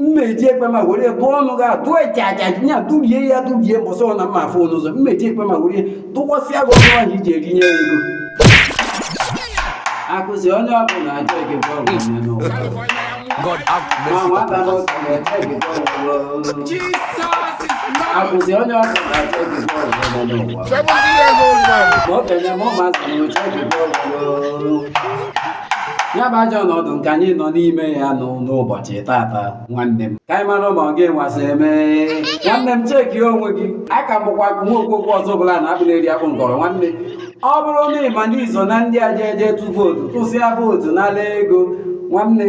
mmeji ekpe ma were dụọ ọnụ ga dụọ echacha nya dubie ya dubie mbọsọ na mma afọ n'ụzọ mmeji ekpe ma were dụkwasịa gị ọnụ ahụ iji erinye ya ego akụzi onye ọbụla achọ ege bọọlụ n'ụwa God have mercy. akụzi onye ọbụla achọ ege bọọlụ n'ụwa 70 years old man. ma okenye ma ụmụazị na oche ege bọọlụ ya bụ ajọ ọnọdụ nke anyị nọ n'ime ya n'ụbọchị tata nwanne m ka anyị mara ma ọ ga-enwasị eme nwanne m chekie onwe gị a ka bụkwa nwa okwu ọzọ bụla na-abụla eri akpụ nkọrọ nwanne ọ bụrụ na ịma ndị iso na ndị aja eje tụ vootu tụsịa vootu n'ala ego nwanne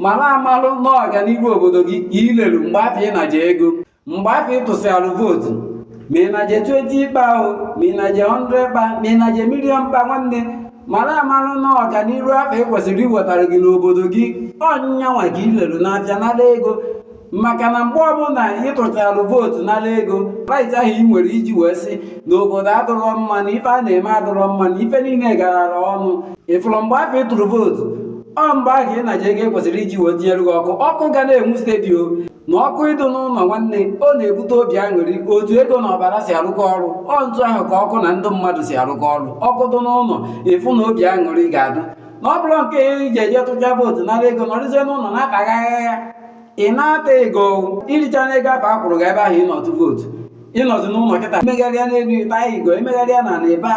mara amalụ n'ọganihu obodo gị ka ileru mgbe afọ ịnaje ego mgbe afọ ịtụsịalụ vootu ma ịnaje 20 kpa ahụ ma ịnaje 100 kpa ma ịnaje milion kpa nwanne mara amalụ n'ọganihu afọ ị kwesịrị iwetara gị n'obodo gị ọnyịnya nwa ka ileru n'afịa n'ala ego maka na mgbe ọbụla ịtụchalụ vootu n'ala ego rait ahụ ị nwere iji wee sị na obodo adụrọ mma na ife a na-eme adụrọ mma na ife niile garara ọnụ ịfụrụ mgbe afọ ịtụrụ vootu ọ mgbe ahụ ị na-eje ego kwesịrị iji wee tinyere gị ọkụ ga na-enwu stedio na ọkụ ịdụ n'ụlọ nwanne ọ na-ebute obi aṅụrị otu ego na ọbara si arụkọ ọrụ ọ ntụ ahụ ka ọkụ na ndị mmadụ si arụkọ ọrụ ọkụ dị n'ụlọ ịfụ na obi aṅụrị ga-adụ na ọ bụrụ nke iji eje tụcha vootu n'ala ego nọrịzie n'ụlọ na-akpagagha ya ị na-ata ego iricha na ego afọ akwụrụ gị ebe ahụ ịnọtụ vootu ịnọdụ n'ụlọ kịta imegharịa n'elu ịta igo imegharịa na ebe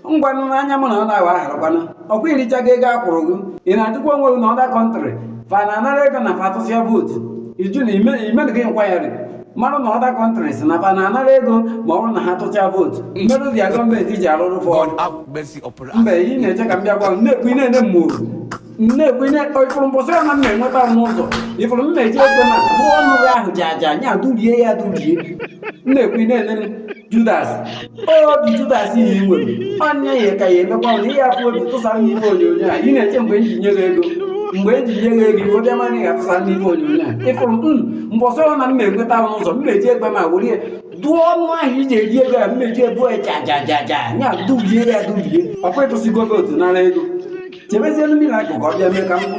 ngwanụ n'anya mụ na ọ na-awa aharakwanụ ọkwa irichago ego akwụrụ gị ị na-ajụkwa onwe gị na ọda kọntrị fa na-anara ego na fa tụsịa vootu iju na imerụ gị nkwanyarị mmadụ na ọda kọntrị si na fa na-anara ego ma ọ bụrụ na ha tụchaa vootu mmerụ dị ya gọọmenti ji arụrụ fọdụ mbe ị na-eche ka m bịa gwa m na-ekwu ị na-ene mmụrụ nnekwu ifụrụ mbọsị ya na m na-enweta m n'ụzọ ifụrụ m na-eji ego na mụọ ọnụ gị ahụ ji aja anya durie ya durie nnekwu ị na-ene Judas obi Judas ihe ị nwere ọnya ya ka ya emekwa na ihe afọ obi tụsara n'ife onyonyo a ị na-eche mgbe eji nye gị ego mgbe eji nye gị ego iwe bịa mana ị ga-atụsara n'ife onyonyo a ịfụrụ mbọsị ya na m na-enweta m n'ụzọ m na-eji egbe ma were dụọ ọnụ ahụ iji eri ego ya m na-eji ebu jajajaja nya durie ya durie ọkwa ịtụsigo vootu nara ego chebezielu mmiri akụkụ ọ bịa mee ka mkpụ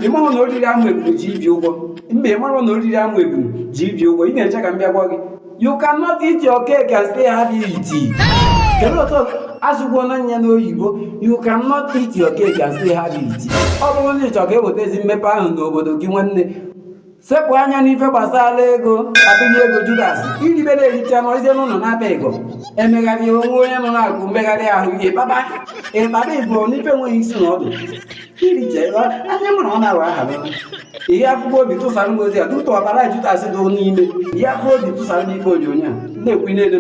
ịmarụ na oriri amụ ebunu ji ibi ụgwọ mba ịmarụ na oriri amụ ebunu ji ibi ụgwọ ị na-eche ka m bịa gwa gị you cannot eat your cake and stay happy it kedu otu azụgwo na nya n'oyibo you cannot eat your cake and stay happy it ọ bụrụ na ị chọrọ ka ewetezi mmepe ahụ n'obodo gị nwanne sepụ anya n'ife gbasara ego abịghị ego Judas iribe na-ericha nọzie n'ụlọ na-ata ego emegharị onwe onye nọ na-agụ mmegharị ahụ ịkpaba igbo n'ife enweghị isi na ọdụ iricha anya mụrụ ọ na-awa aha ihe afụgbo obi tụsara m ozi a tụtụ ọbara Judas dị n'ime ihe afụ obi tụsara n'ife onyonyo a na-ekwu n'elu